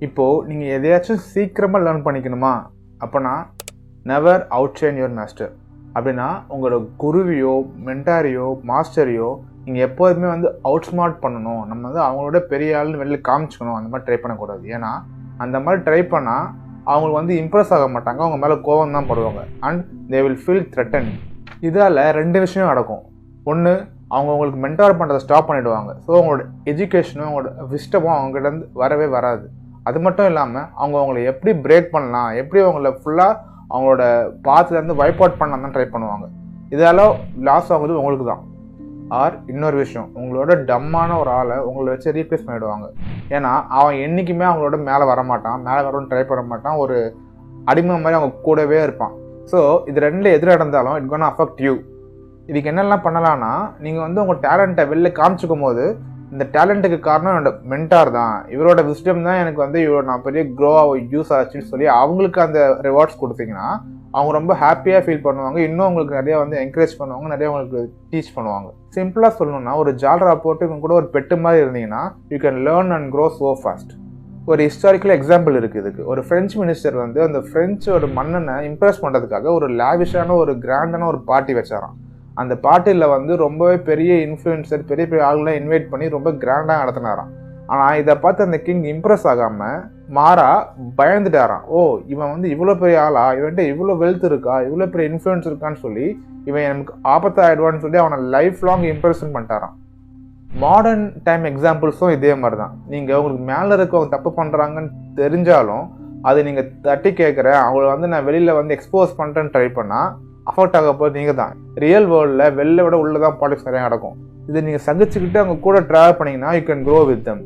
இப்போது நீங்கள் எதையாச்சும் சீக்கிரமாக லேர்ன் பண்ணிக்கணுமா அப்போனா நெவர் அவுட்ஷைன் யுவர் மாஸ்டர். அப்படின்னா உங்களோட குருவியோ மென்டாரியோ மாஸ்டரையோ நீங்கள் எப்போதுமே வந்து அவுட் ஸ்மார்ட் பண்ணணும், நம்ம வந்து அவங்களோட பெரிய ஆள்னு வெளில காமிச்சிக்கணும், அந்த மாதிரி ட்ரை பண்ணக்கூடாது. ஏன்னா அந்த மாதிரி ட்ரை பண்ணால் அவங்களுக்கு வந்து இம்ப்ரெஸ் ஆக மாட்டாங்க, அவங்க மேலே கோவம் தான் படுவாங்க. And they will feel threaten. இதால் 2 விஷயம் நடக்கும். ஒன்று, அவங்க உங்களுக்கு மென்டார் பண்ணுறதை ஸ்டாப் பண்ணிவிடுவாங்க. ஸோ அவங்களோட எஜுகேஷனும் அவங்களோட விஸ்டமும் அவங்ககிட்ட வரவே வராது. அது மட்டும் இல்லாமல் அவங்கள எப்படி பிரேக் பண்ணலாம், எப்படி அவங்கள ஃபுல்லாக அவங்களோட பாத்துலேருந்து வைப் அவுட் பண்ணலாம் தான் ட்ரை பண்ணுவாங்க. இதால் லாஸ் ஆகுது உங்களுக்கு தான். ஆர் இன்னொரு விஷயம், உங்களோட டம்மான ஒரு ஆளை உங்களை வச்சு ரீப்ளேஸ் பண்ணிவிடுவாங்க. ஏன்னா அவன் என்றைக்குமே அவங்களோட மேலே வரமாட்டான், மேலே வரணும்னு ட்ரை பண்ண மாட்டான், ஒரு அடிமை மாதிரி அவங்க கூடவே இருப்பான். ஸோ இது 2ல் எது நடந்தாலும் இட் கோனா அஃபெக்ட் யூ. இதுக்கு என்னெல்லாம் பண்ணலான்னா, நீங்கள் வந்து உங்கள் டேலண்ட்டை வெளில காமிச்சிக்கும் போது இந்த டேலண்ட்டுக்கு காரணம் என்னோட மென்டார் தான், இவரோட விஸ்டம் தான் எனக்கு வந்து இவ்வளோ நான் பெரிய க்ரோவாக யூஸ் ஆச்சுன்னு சொல்லி அவங்களுக்கு அந்த ரிவார்ட்ஸ் கொடுத்தீங்கன்னா அவங்க ரொம்ப ஹாப்பியாக ஃபீல் பண்ணுவாங்க. இன்னும் உங்களுக்கு நிறையா வந்து என்கரேஜ் பண்ணுவாங்க, நிறையா உங்களுக்கு டீச் பண்ணுவாங்க. சிம்பிளாக சொல்லணும்னா ஒரு ஜால்ரா போட்டு இவங்க கூட ஒரு பெட்டு மாதிரி இருந்தீங்கன்னா you can learn and grow so fast. ஒரு ஹிஸ்டாரிக்கல் எக்ஸாம்பிள் இருக்குது இதுக்கு. ஒரு ஃப்ரெஞ்சு மினிஸ்டர் வந்து அந்த ஃப்ரெஞ்சோட மன்னனை இம்ப்ரெஸ் பண்ணுறதுக்காக ஒரு லேவிஷான ஒரு கிராண்டான ஒரு பார்ட்டி வச்சாராம். அந்த பார்ட்டியில் வந்து ரொம்பவே பெரிய இன்ஃப்ளூயன்சர் பெரிய பெரிய ஆளுங்களாம் இன்வைட் பண்ணி ரொம்ப கிராண்டாக நடத்தினாராம். ஆனால் இதை பார்த்து அந்த கிங் இம்ப்ரெஸ் ஆகாமல் மாறா பயந்துட்டாராம். ஓ, இவன் வந்து இவ்வளோ பெரிய ஆளா, இவன்ட்டு இவ்வளோ வெல்த் இருக்கா, இவ்வளோ பெரிய இன்ஃப்ளூயன்ஸ் இருக்கான்னு சொல்லி இவன் எனக்கு ஆபத்தாயிடுவான்னு சொல்லி அவனை லைஃப் லாங் இம்ப்ரெஷன் பண்ணிட்டாரான். மாடர்ன் டைம் எக்ஸாம்பிள்ஸும் இதே மாதிரி தான். நீங்கள் உங்களுக்கு மேலே இருக்கவங்க தப்பு பண்ணுறாங்கன்னு தெரிஞ்சாலும் அது நீங்கள் தட்டி கேட்குற அவங்கள வந்து நான் வெளியில் வந்து எக்ஸ்போஸ் பண்ணுறேன்னு ட்ரை பண்ணால் அஃபெக்ட் ஆக போது நீங்கள் தான். ரியல் வேர்ல்டில் வெளில விட உள்ளதான் பாலிடிக்ஸ் நிறையா நடக்கும். இதை நீங்கள் சகிச்சுக்கிட்டு அவங்க கூட ட்ராவல் பண்ணிங்கன்னா you can grow with them.